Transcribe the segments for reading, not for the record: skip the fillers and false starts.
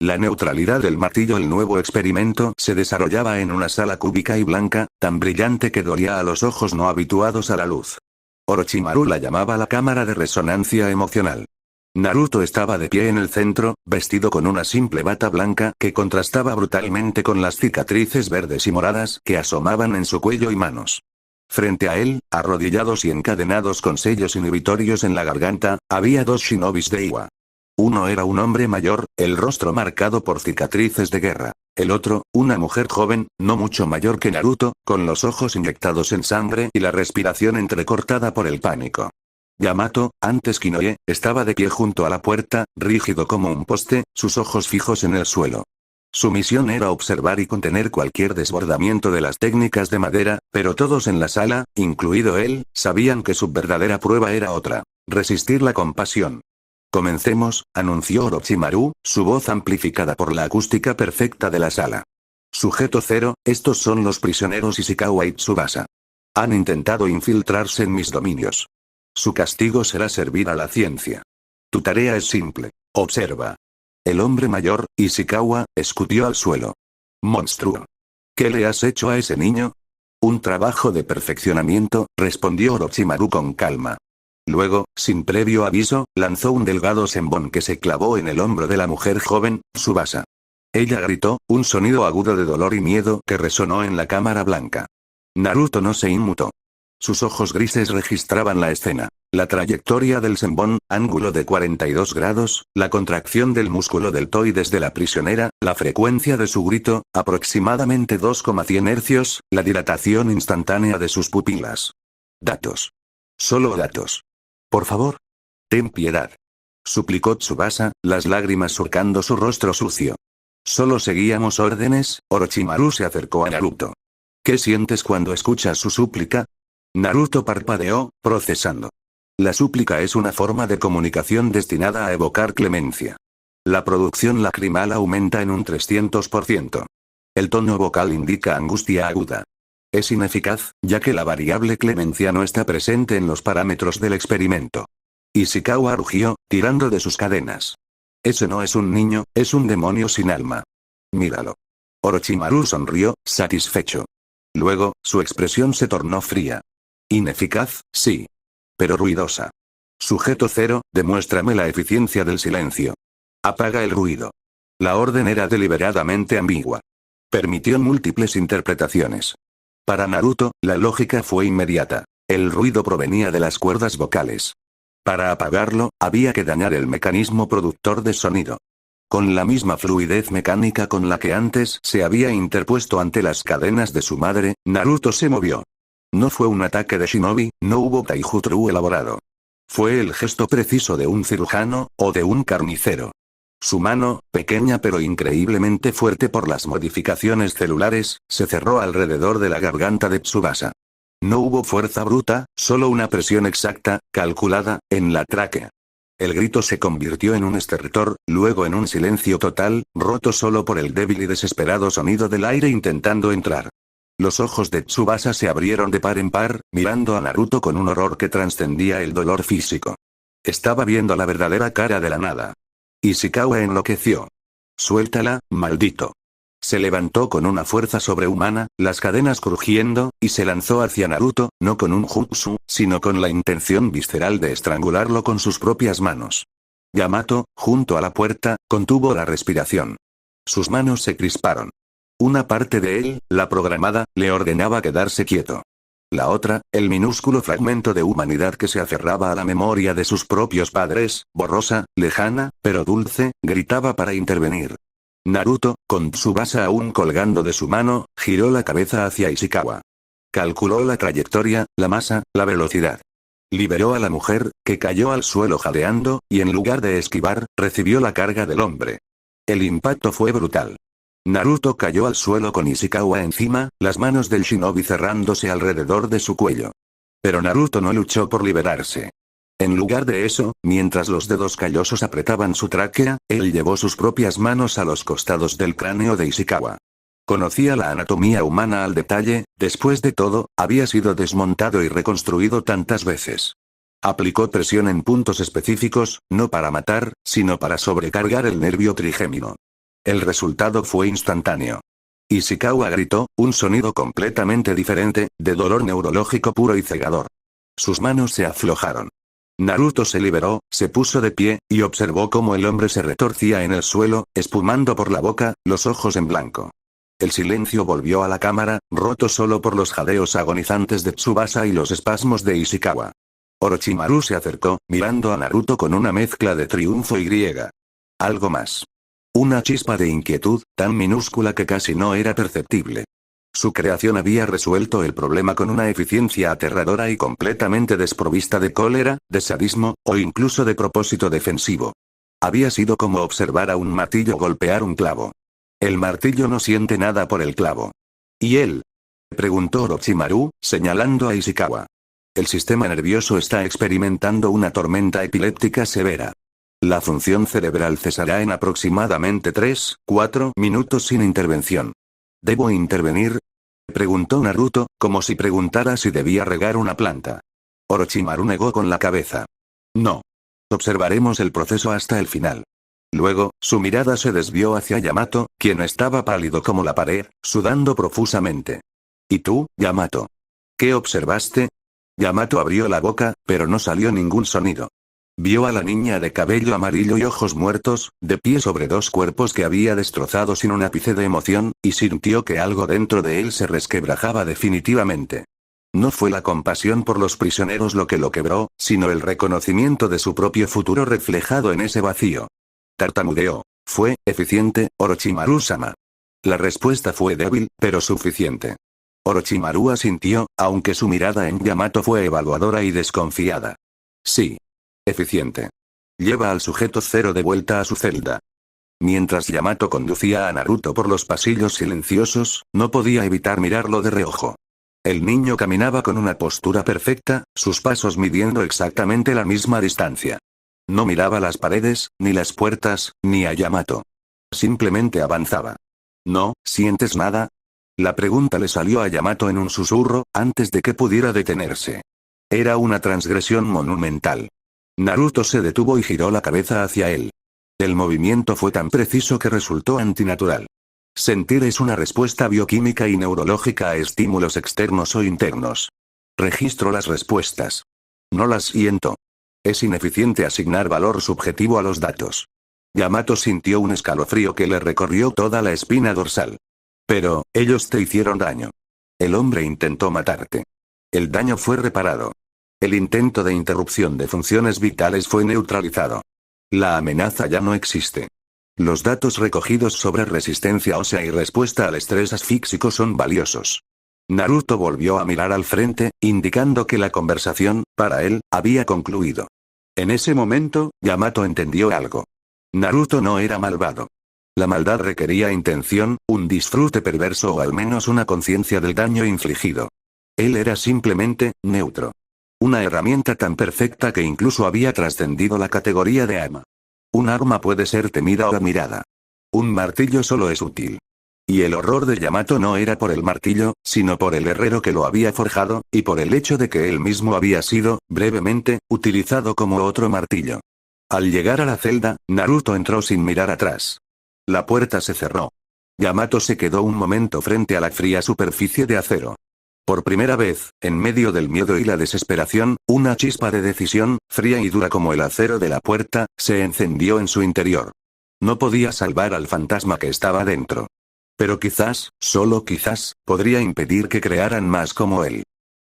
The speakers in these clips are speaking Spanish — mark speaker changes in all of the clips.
Speaker 1: La neutralidad del martillo. El nuevo experimento se desarrollaba en una sala cúbica y blanca, tan brillante que dolía a los ojos no habituados a la luz. Orochimaru la llamaba la cámara de resonancia emocional. Naruto estaba de pie en el centro, vestido con una simple bata blanca que contrastaba brutalmente con las cicatrices verdes y moradas que asomaban en su cuello y manos. Frente a él, arrodillados y encadenados con sellos inhibitorios en la garganta, había dos shinobis de Iwa. Uno era un hombre mayor, el rostro marcado por cicatrices de guerra. El otro, una mujer joven, no mucho mayor que Naruto, con los ojos inyectados en sangre y la respiración entrecortada por el pánico. Yamato, antes Kinoye, estaba de pie junto a la puerta, rígido como un poste, sus ojos fijos en el suelo. Su misión era observar y contener cualquier desbordamiento de las técnicas de madera, pero todos en la sala, incluido él, sabían que su verdadera prueba era otra: resistir la compasión. Comencemos, anunció Orochimaru, su voz amplificada por la acústica perfecta de la sala. Sujeto 0, estos son los prisioneros Ishikawa y Tsubasa. Han intentado infiltrarse en mis dominios. Su castigo será servir a la ciencia. Tu tarea es simple. Observa. El hombre mayor, Ishikawa, escupió al suelo. Monstruo. ¿Qué le has hecho a ese niño? Un trabajo de perfeccionamiento, respondió Orochimaru con calma. Luego, sin previo aviso, lanzó un delgado senbon que se clavó en el hombro de la mujer joven, Tsubasa. Ella gritó, un sonido agudo de dolor y miedo que resonó en la cámara blanca. Naruto no se inmutó. Sus ojos grises registraban la escena. La trayectoria del senbon, ángulo de 42 grados, la contracción del músculo deltoides de la prisionera, la frecuencia de su grito, aproximadamente 2,100 hercios, la dilatación instantánea de sus pupilas. Datos. Solo datos. Por favor. Ten piedad. Suplicó Tsubasa, las lágrimas surcando su rostro sucio. Solo seguíamos órdenes. Orochimaru se acercó a Naruto. ¿Qué sientes cuando escuchas su súplica? Naruto parpadeó, procesando. La súplica es una forma de comunicación destinada a evocar clemencia. La producción lacrimal aumenta en un 300%. El tono vocal indica angustia aguda. Es ineficaz, ya que la variable clemencia no está presente en los parámetros del experimento. Ishikawa rugió, tirando de sus cadenas. Ese no es un niño, es un demonio sin alma. Míralo. Orochimaru sonrió, satisfecho. Luego, su expresión se tornó fría. Ineficaz, sí. Pero ruidosa. Sujeto 0, demuéstrame la eficiencia del silencio. Apaga el ruido. La orden era deliberadamente ambigua. Permitió múltiples interpretaciones. Para Naruto, la lógica fue inmediata. El ruido provenía de las cuerdas vocales. Para apagarlo, había que dañar el mecanismo productor de sonido. Con la misma fluidez mecánica con la que antes se había interpuesto ante las cadenas de su madre, Naruto se movió. No fue un ataque de shinobi, no hubo taijutsu elaborado. Fue el gesto preciso de un cirujano, o de un carnicero. Su mano, pequeña pero increíblemente fuerte por las modificaciones celulares, se cerró alrededor de la garganta de Tsubasa. No hubo fuerza bruta, solo una presión exacta, calculada, en la tráquea. El grito se convirtió en un estertor, luego en un silencio total, roto solo por el débil y desesperado sonido del aire intentando entrar. Los ojos de Tsubasa se abrieron de par en par, mirando a Naruto con un horror que trascendía el dolor físico. Estaba viendo la verdadera cara de la nada. Ishikawa enloqueció. Suéltala, maldito. Se levantó con una fuerza sobrehumana, las cadenas crujiendo, y se lanzó hacia Naruto, no con un jutsu, sino con la intención visceral de estrangularlo con sus propias manos. Yamato, junto a la puerta, contuvo la respiración. Sus manos se crisparon. Una parte de él, la programada, le ordenaba quedarse quieto. La otra, el minúsculo fragmento de humanidad que se aferraba a la memoria de sus propios padres, borrosa, lejana, pero dulce, gritaba para intervenir. Naruto, con Tsubasa aún colgando de su mano, giró la cabeza hacia Ishikawa. Calculó la trayectoria, la masa, la velocidad. Liberó a la mujer, que cayó al suelo jadeando, y en lugar de esquivar, recibió la carga del hombre. El impacto fue brutal. Naruto cayó al suelo con Ishikawa encima, las manos del shinobi cerrándose alrededor de su cuello. Pero Naruto no luchó por liberarse. En lugar de eso, mientras los dedos callosos apretaban su tráquea, él llevó sus propias manos a los costados del cráneo de Ishikawa. Conocía la anatomía humana al detalle, después de todo, había sido desmontado y reconstruido tantas veces. Aplicó presión en puntos específicos, no para matar, sino para sobrecargar el nervio trigémino. El resultado fue instantáneo. Ishikawa gritó, un sonido completamente diferente, de dolor neurológico puro y cegador. Sus manos se aflojaron. Naruto se liberó, se puso de pie, y observó cómo el hombre se retorcía en el suelo, espumando por la boca, los ojos en blanco. El silencio volvió a la cámara, roto solo por los jadeos agonizantes de Tsubasa y los espasmos de Ishikawa. Orochimaru se acercó, mirando a Naruto con una mezcla de triunfo y griega. Algo más. Una chispa de inquietud, tan minúscula que casi no era perceptible. Su creación había resuelto el problema con una eficiencia aterradora y completamente desprovista de cólera, de sadismo, o incluso de propósito defensivo. Había sido como observar a un martillo golpear un clavo. El martillo no siente nada por el clavo. ¿Y él? Preguntó Orochimaru, señalando a Ishikawa. El sistema nervioso está experimentando una tormenta epiléptica severa. La función cerebral cesará en aproximadamente 3-4 minutos sin intervención. ¿Debo intervenir? Preguntó Naruto, como si preguntara si debía regar una planta. Orochimaru negó con la cabeza. No. Observaremos el proceso hasta el final. Luego, su mirada se desvió hacia Yamato, quien estaba pálido como la pared, sudando profusamente. ¿Y tú, Yamato? ¿Qué observaste? Yamato abrió la boca, pero no salió ningún sonido. Vio a la niña de cabello amarillo y ojos muertos, de pie sobre dos cuerpos que había destrozado sin un ápice de emoción, y sintió que algo dentro de él se resquebrajaba definitivamente. No fue la compasión por los prisioneros lo que lo quebró, sino el reconocimiento de su propio futuro reflejado en ese vacío. Tartamudeó. Fue eficiente, Orochimaru-sama. La respuesta fue débil, pero suficiente. Orochimaru asintió, aunque su mirada en Yamato fue evaluadora y desconfiada. Sí. Eficiente. Lleva al sujeto cero de vuelta a su celda. Mientras Yamato conducía a Naruto por los pasillos silenciosos, no podía evitar mirarlo de reojo. El niño caminaba con una postura perfecta, sus pasos midiendo exactamente la misma distancia. No miraba las paredes, ni las puertas, ni a Yamato. Simplemente avanzaba. ¿No sientes nada? La pregunta le salió a Yamato en un susurro, antes de que pudiera detenerse. Era una transgresión monumental. Naruto se detuvo y giró la cabeza hacia él. El movimiento fue tan preciso que resultó antinatural. Sentir es una respuesta bioquímica y neurológica a estímulos externos o internos. Registro las respuestas. No las siento. Es ineficiente asignar valor subjetivo a los datos. Yamato sintió un escalofrío que le recorrió toda la espina dorsal. Pero, ellos te hicieron daño. El hombre intentó matarte. El daño fue reparado. El intento de interrupción de funciones vitales fue neutralizado. La amenaza ya no existe. Los datos recogidos sobre resistencia ósea y respuesta al estrés asfíxico son valiosos. Naruto volvió a mirar al frente, indicando que la conversación, para él, había concluido. En ese momento, Yamato entendió algo. Naruto no era malvado. La maldad requería intención, un disfrute perverso o al menos una conciencia del daño infligido. Él era simplemente, neutro. Una herramienta tan perfecta que incluso había trascendido la categoría de arma. Un arma puede ser temida o admirada. Un martillo solo es útil. Y el horror de Yamato no era por el martillo, sino por el herrero que lo había forjado, y por el hecho de que él mismo había sido, brevemente, utilizado como otro martillo. Al llegar a la celda, Naruto entró sin mirar atrás. La puerta se cerró. Yamato se quedó un momento frente a la fría superficie de acero. Por primera vez, en medio del miedo y la desesperación, una chispa de decisión, fría y dura como el acero de la puerta, se encendió en su interior. No podía salvar al fantasma que estaba dentro. Pero quizás, solo quizás, podría impedir que crearan más como él.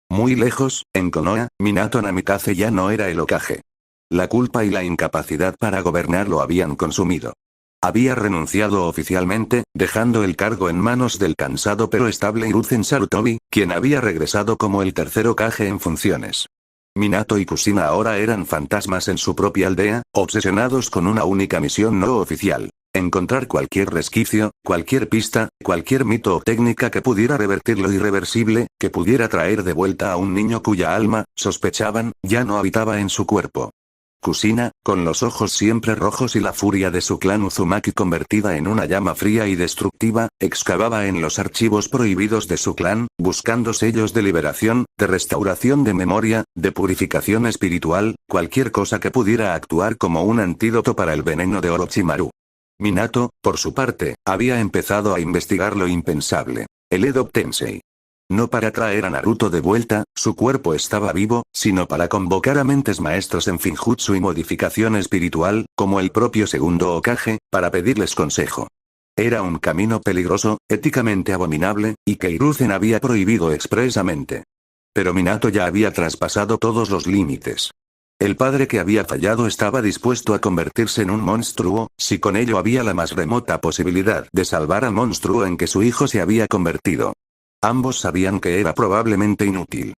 Speaker 1: Muy lejos, en Konoha, Minato Namikaze ya no era el Hokage. La culpa y la incapacidad para gobernar lo habían consumido. Había renunciado oficialmente, dejando el cargo en manos del cansado pero estable Hiruzen Sarutobi, quien había regresado como el tercer Hokage en funciones. Minato y Kushina ahora eran fantasmas en su propia aldea, obsesionados con una única misión no oficial. Encontrar cualquier resquicio, cualquier pista, cualquier mito o técnica que pudiera revertir lo irreversible, que pudiera traer de vuelta a un niño cuya alma, sospechaban, ya no habitaba en su cuerpo. Kushina, con los ojos siempre rojos y la furia de su clan Uzumaki convertida en una llama fría y destructiva, excavaba en los archivos prohibidos de su clan, buscando sellos de liberación, de restauración de memoria, de purificación espiritual, cualquier cosa que pudiera actuar como un antídoto para el veneno de Orochimaru. Minato, por su parte, había empezado a investigar lo impensable. El Edo Tensei. No para traer a Naruto de vuelta, su cuerpo estaba vivo, sino para convocar a mentes maestros en Finjutsu y modificación espiritual, como el propio segundo Hokage, para pedirles consejo. Era un camino peligroso, éticamente abominable, y que Hiruzen había prohibido expresamente. Pero Minato ya había traspasado todos los límites. El padre que había fallado estaba dispuesto a convertirse en un monstruo, si con ello había la más remota posibilidad de salvar al monstruo en que su hijo se había convertido. Ambos sabían que era probablemente inútil.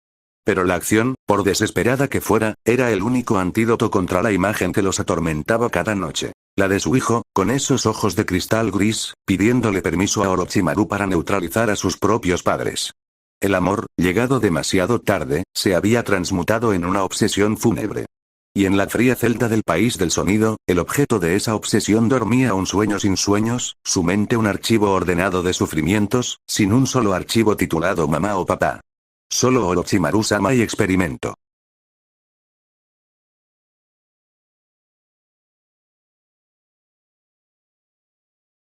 Speaker 1: Pero la acción, por desesperada que fuera, era el único antídoto contra la imagen que los atormentaba cada noche. La de su hijo, con esos ojos de cristal gris, pidiéndole permiso a Orochimaru para neutralizar a sus propios padres. El amor, llegado demasiado tarde, se había transmutado en una obsesión fúnebre. Y en la fría celda del país del sonido, el objeto de esa obsesión dormía un sueño sin sueños, su mente un archivo ordenado de sufrimientos, sin un solo archivo titulado mamá o papá. Solo Orochimaru-sama y experimento.